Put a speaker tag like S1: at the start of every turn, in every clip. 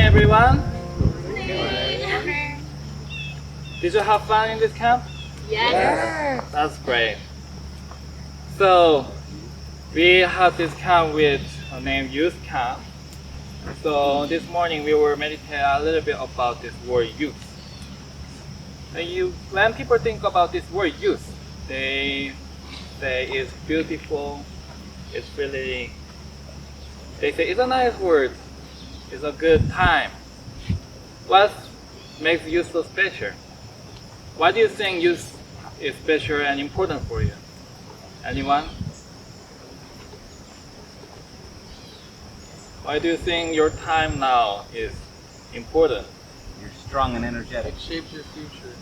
S1: everyone. Did you have fun in this camp?
S2: Yes.
S1: That's great. So we have this camp with named Youth Camp. So this morning we were meditating a little bit about this word youth. When people think about this word youth, they say it's beautiful. It's really. They say it's a nice word. It's a good time. What makes youth so special? Why do you think youth is special and important for you? Anyone? Why do you think your time now is important?
S3: You're strong and energetic.
S4: It shapes your future.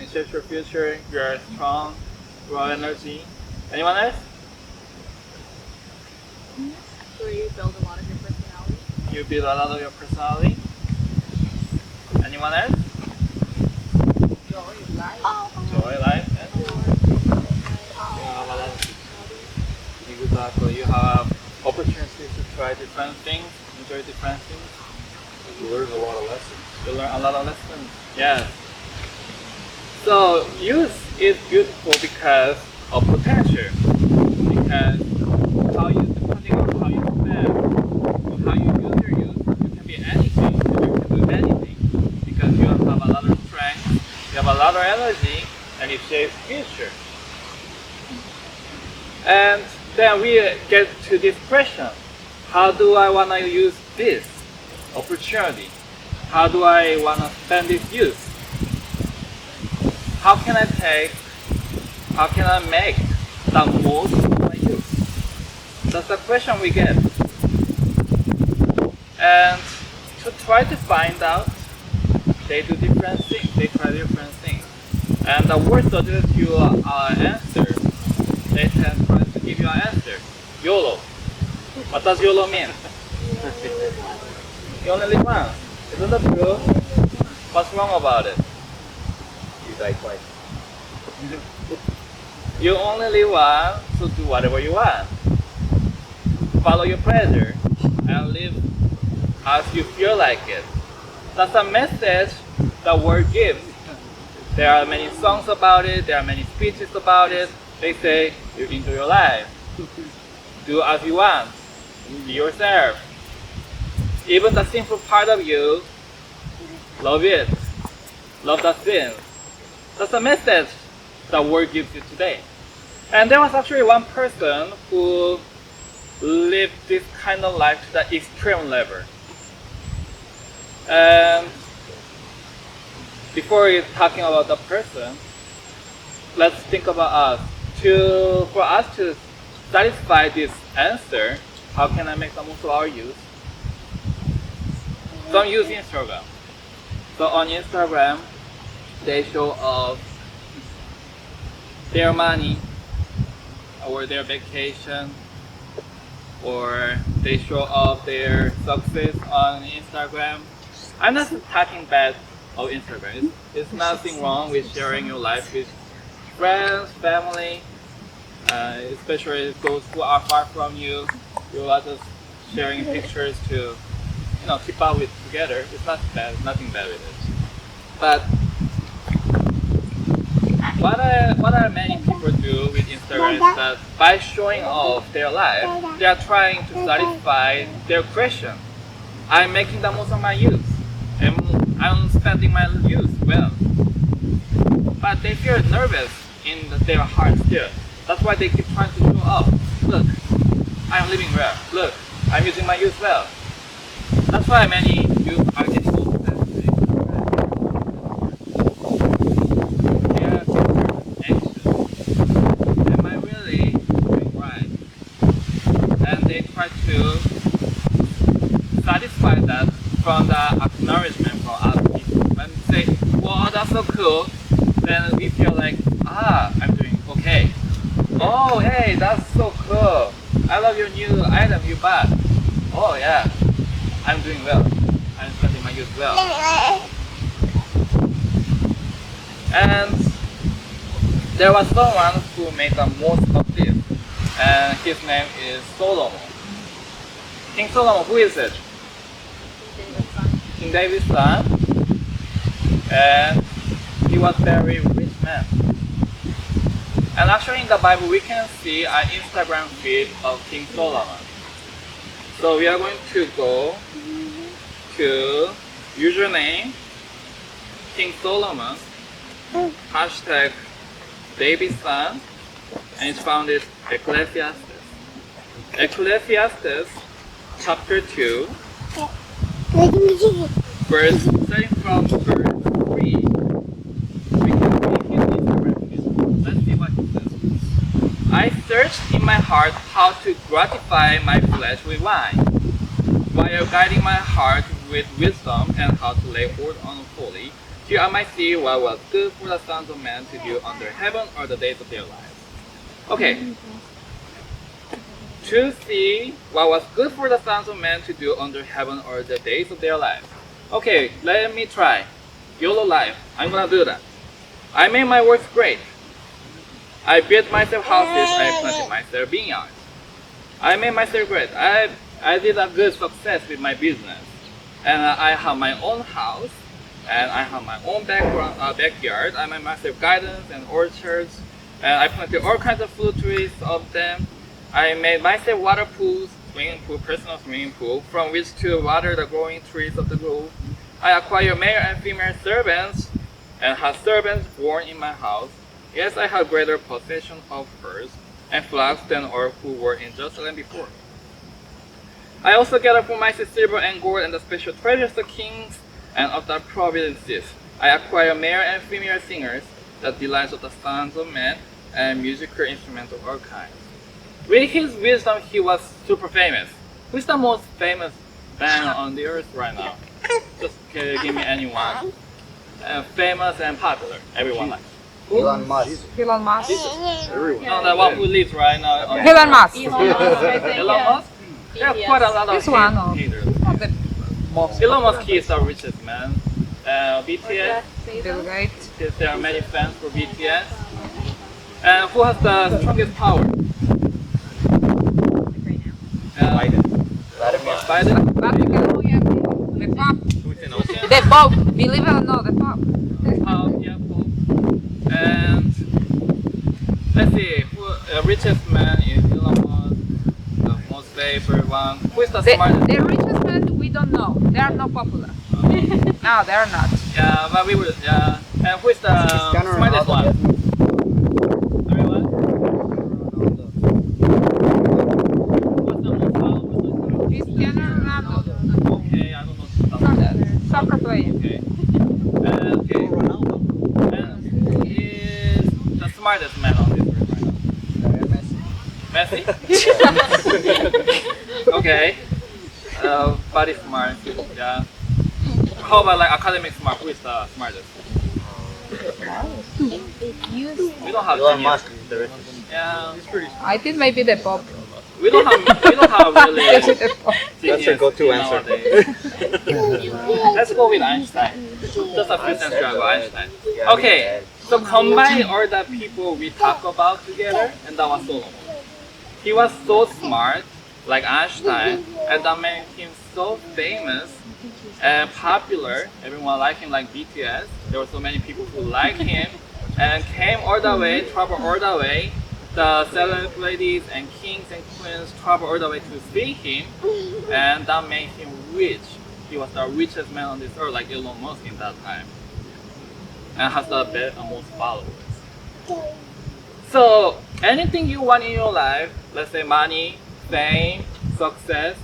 S1: It shapes your future. You are strong, raw energy. Anyone else?
S2: Where you build a lot of your personality.
S1: You build a lot of your personality. Anyone else?
S2: Joy, life.
S1: Joy, life. Exactly. You have opportunities to try different things, enjoy different things.
S4: You learn a lot of lessons.
S1: You learn a lot of lessons. Yes. So youth is beautiful because of potential. Because depending on how you spend, or how you use your youth, you can be anything. You can do anything because you have a lot of strength, you have a lot of energy, and it shapes future. And then we get to this question: how do I want to use this opportunity? How do I want to spend this youth? How can I make the most of my youth? That's the question we get. And to try to find out, they do different things, they try different things. And the words that you answer, they can try to give you an answer. YOLO. What does YOLO mean? You only live once. Isn't that true? What's wrong about it?
S4: You die twice.
S1: You only live once, so do whatever you want. Follow your pleasure and live as you feel like it. That's a message the word gives. There are many songs about it, there are many speeches about it. They say, you enjoy your life. Do as you want. Be yourself. Even the sinful part of you, love it. Love the sin. That's the message the word gives you today. And there was actually one person who lived this kind of life to the extreme level. And before talking about the person, let's think about us. For us to satisfy this answer, how can I make the most of our youth? Some use Instagram. So on Instagram, they show off their money or their vacation, or they show off their success on Instagram. I'm not talking bad of Instagram. It's nothing wrong with sharing your life with friends, family, especially those who are far from you. You are just sharing pictures to, keep up with together. It's not bad. Nothing bad with it. But what are many people do with Instagram is that by showing off their life, they are trying to satisfy their question. I'm making the most of my youth. I'm spending my youth well. But they feel nervous in their heart still. That's why they keep trying to show off. Look, I'm living well. Look, I'm using my youth well. That's why many youth are getting obsessed with Instagram. They are anxious. Am I really doing right? And they try to satisfy that from the acknowledgement from other people. When they say, wow, that's so cool, then we feel like, I'm doing okay. Oh, hey, that's so cool. I love your new item you bought. Oh, yeah, I'm doing well. I'm spending my youth well. And there was someone who made the most of this, and his name is Solomon. King Solomon, who is it? King David's son, and he was very rich man. And actually in the Bible we can see an Instagram feed of King Solomon. So we are going to go to username King Solomon, hashtag David's son, and it's found in Ecclesiastes. Ecclesiastes chapter 2, starting from verse 3. We can read his Instagram feed. Let's see what he says. I searched in my heart how to gratify my flesh with wine, while guiding my heart with wisdom and how to lay hold on holy. Here I might see what was good for the sons of men to do under heaven or the days of their lives. Okay. To see what was good for the sons of men to do under heaven or the days of their lives. Okay, let me try. YOLO life. I'm gonna do that. I made my works great. I built myself houses. I planted myself vineyards. I made myself great. I did a good success with my business. And I have my own house. And I have my own backyard. I made myself gardens and orchards. And I planted all kinds of fruit trees of them. I made myself water pools, swimming pool, personal swimming pool, from which to water the growing trees of the grove. I acquired male and female servants, and had servants born in my house. Yes, I had greater possession of herds and flocks than all who were in Jerusalem before. I also gathered for myself silver and gold and the special treasures of kings and of the provinces. I acquired male and female singers, the delights of the sons of men, and musical instruments of all kinds. With his wisdom, he was super famous. Who's the most famous man on the earth right now? Just give me anyone. Famous and popular. Everyone likes.
S3: Elon Musk.
S5: Elon Musk.
S4: Everyone.
S1: No, the one who lives right now. On
S5: Elon Musk.
S2: Elon Musk, I think,
S1: Elon Musk? There are quite a lot of
S5: He's one of-
S1: haters.
S5: Not the most
S1: Elon Musk is the richest man. BTS,
S5: Bill Gates.
S1: there are many fans for BTS. And who has the strongest power?
S3: Biden.
S1: Biden?
S5: Vatican.
S2: Oh, yeah,
S5: The Pope.
S1: Putin also.
S5: The Pope. Believe it or not, the Pope.
S1: Yeah, Pope. And let's see, who richest man is Elon Musk, the most favorite one. Who is the smartest?
S5: The richest men we don't know. They are not popular. No, they are not.
S1: Yeah, but we will. Yeah, and who is the
S3: Cristiano
S1: smartest
S3: Ronaldo.
S1: one? Everyone? What's the most powerful?
S5: Cristiano Ronaldo.
S1: Okay, I don't know.
S5: Soccer player.
S1: Okay. Okay. And who is the smartest man on this earth right now? Messi? Okay. Body smart. Yeah. How about like academic smart? Who is the smartest? We don't have
S3: Elon
S1: genius.
S3: Musk is the richest.
S1: Yeah.
S5: I think maybe the Pope.
S1: We don't have really
S5: The Pope.
S3: That's your go-to answer.
S1: nowadays. Let's go with Einstein. Just a few sentences ago, Einstein. Okay, so combine all the people we talk about together, and that was Solomon. He was so smart, like Einstein, and that made him so famous and popular. Everyone liked him like BTS. There were so many people who liked him and came all the way, traveled all the way. The celebrities and kings and queens traveled all the way to see him, and that made him rich. He was the richest man on this earth, like Elon Musk in that time, and has the most followers. So anything you want in your life, let's say money, fame, success,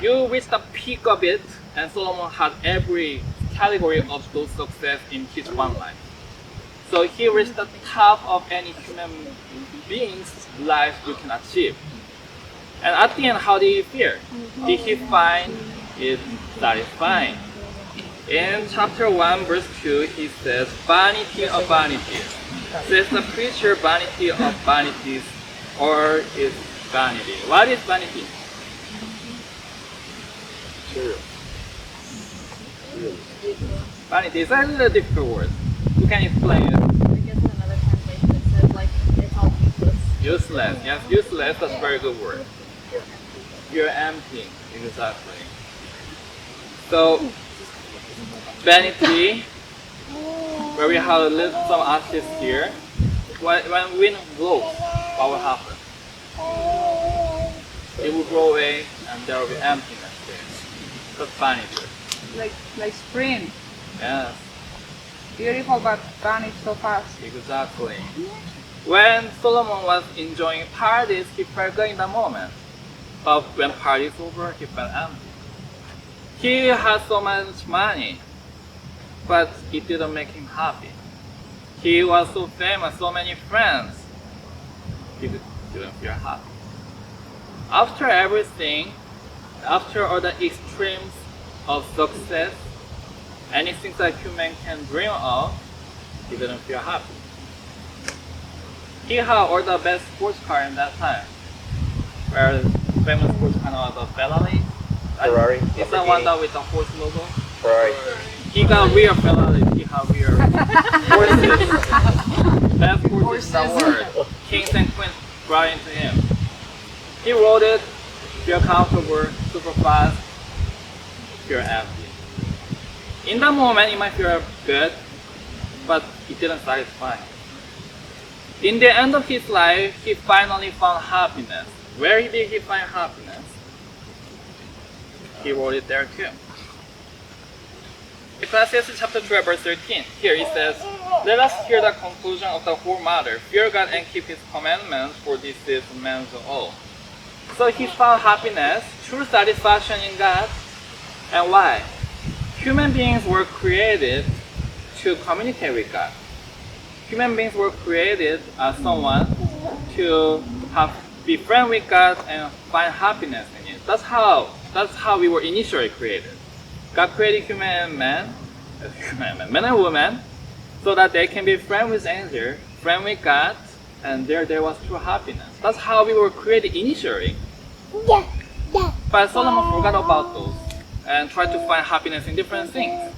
S1: you reach the peak of it, and Solomon had every category of those success in his one life. So he reached the top of any human being's life you can achieve. And at the end, how did he feel? Did he find it satisfying? In chapter 1, verse 2, he says, "Vanity of vanities, says the preacher, vanity of vanities, or is vanity." What is vanity? Vanity is a little difficult word. You can explain it.
S2: I guess in another translation it says like it's all useless.
S1: Useless. Yes, useless. That's a very good word. You're empty. Exactly. So, vanity, where we have little some artists here. When wind blows, what will happen? It will blow away and there will be emptiness there. That's vanity.
S5: Like spring.
S1: Yes,
S5: Beautiful but vanish so fast.
S1: exactly. When Solomon was enjoying paradise, he felt good in the moment. But when party is over, he felt empty. He had so much money, but it didn't make him happy. He was so famous, so many friends. He didn't feel happy. After everything, after all the extremes of success, anything that human can dream of, he didn't feel happy. He had all the best sports car in that time. Where famous sports car was a Ferrari.
S3: Ferrari,
S1: It's the one that with the horse logo.
S3: Ferrari.
S1: He got real Ferrari. He had real horses. Best horses in the world. Kings and queens brought into him. He rode it, feel comfortable, super fast, feel empty. In that moment, it might feel good, but it didn't satisfy him. In the end of his life, he finally found happiness. Where did he find happiness? He wrote it there too. Ecclesiastes chapter 12 verse 13. Here it says, "Let us hear the conclusion of the whole matter. Fear God and keep His commandments, for this is man's all." So he found happiness, true satisfaction in God. And why? Human beings were created to communicate with God. Human beings were created as someone to be friends with God and find happiness in it. That's how we were initially created. God created man and woman, so that they can be friends with angels, friends with God, and there was true happiness. That's how we were created initially. But Solomon forgot about those and tried to find happiness in different things.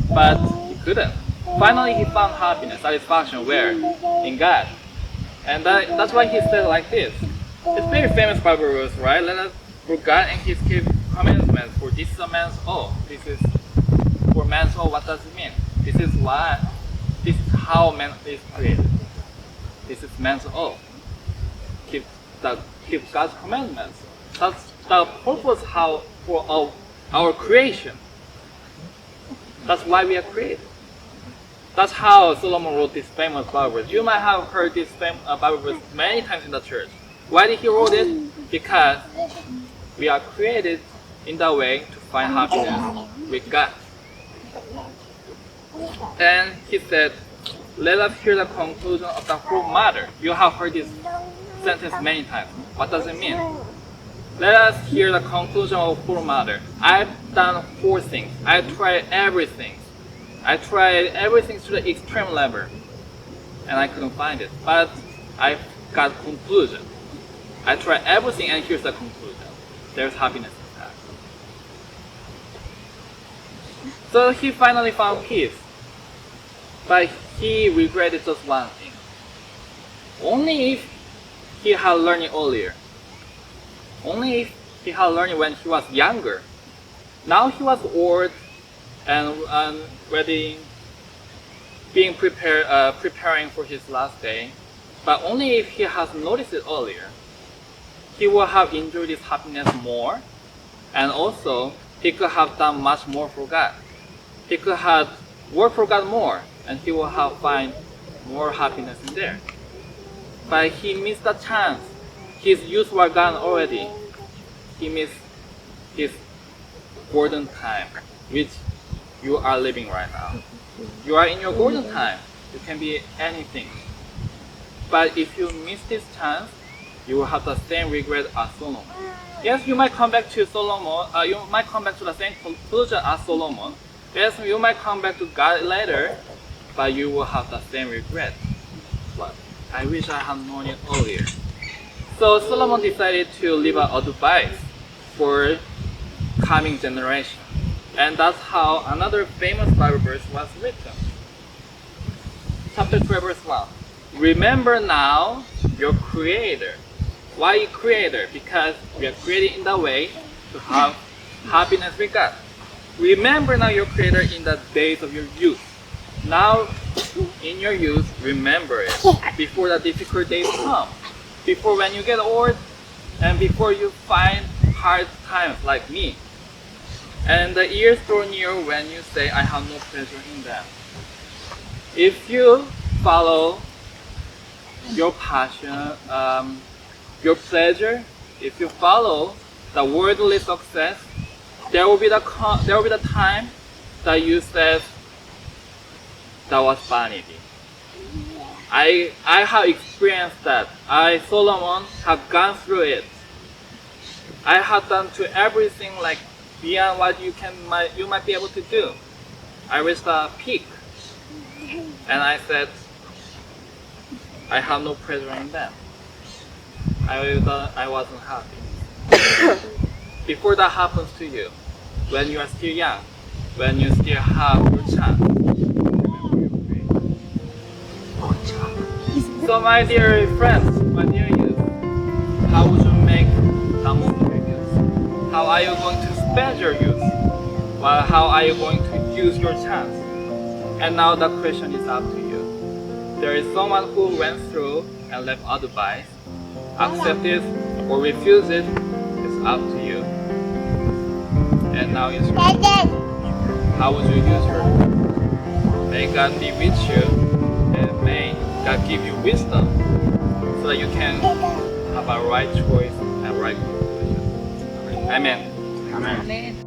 S1: But he couldn't. Finally, he found happiness, satisfaction where? In God. And that's why he said like this. It's very famous Bible verse, right? Let us for God and His commandments, for this is a man's all. This is for man's all. What does it mean? This is how man is created. This is man's all. Keep God's commandments. That's the purpose for our creation. That's why we are created. That's how Solomon wrote this famous Bible verse. You might have heard this Bible verse many times in the church. Why did he wrote it? Because we are created in that way to find happiness with God. And he said, "Let us hear the conclusion of the whole matter." You have heard this sentence many times. What does it mean? Let us hear the conclusion of the whole matter. I've done 4 things. I tried everything. I tried everything to the extreme level, and I couldn't find it. But I got conclusion. I tried everything, and here's the conclusion. There's happiness in that. So he finally found peace, but he regretted just one thing. Only if he had learned it earlier. Only if he had learned it when he was younger. Now he was old and ready, preparing for his last day. But only if he has noticed it earlier, he will have enjoyed his happiness more, and also he could have done much more for God. He could have worked for God more, and he will have find more happiness in there. But he missed the chance. His youth were gone already. He missed his golden time, which you are living right now. You are in your golden time. You can be anything. But if you miss this chance, you will have the same regret as Solomon. Yes, you might come back to Solomon. You might come back to the same conclusion as Solomon. Yes, you might come back to God later, but you will have the same regret. But I wish I had known it earlier. So Solomon decided to leave an advice for coming generation. And that's how another famous Bible verse was written. Chapter 12 verse 1. Remember now your Creator. Why Creator? Because we are created in that way to have happiness with God. Remember now your Creator in the days of your youth. Now, in your youth, remember it before the difficult days come. Before when you get old, and before you find hard times like me. And the years draw near when you say, I have no pleasure in them. If you follow your passion, your pleasure, if you follow the worldly success, there will be the time that you said that was vanity. I have experienced that. Solomon, have gone through it. I have done to everything like beyond what you might be able to do. I reached a peak, and I said, I have no pleasure in them. I wasn't happy. Before that happens to you, when you are still young, when you still have your chance, remember your Creator. So my dear friends, my dear youth, how would you make the most of your youth? How are you going to spend your youth? Well, how are you going to use your chance? And now the question is up to you. There is someone who went through and left advice. Accept it or refuse it. It's up to you. And now it's your turn. How would you use your youth? May God be with you, and may God give you wisdom so that you can have a right choice and right conclusion. Amen.
S3: Amen.
S5: Amen.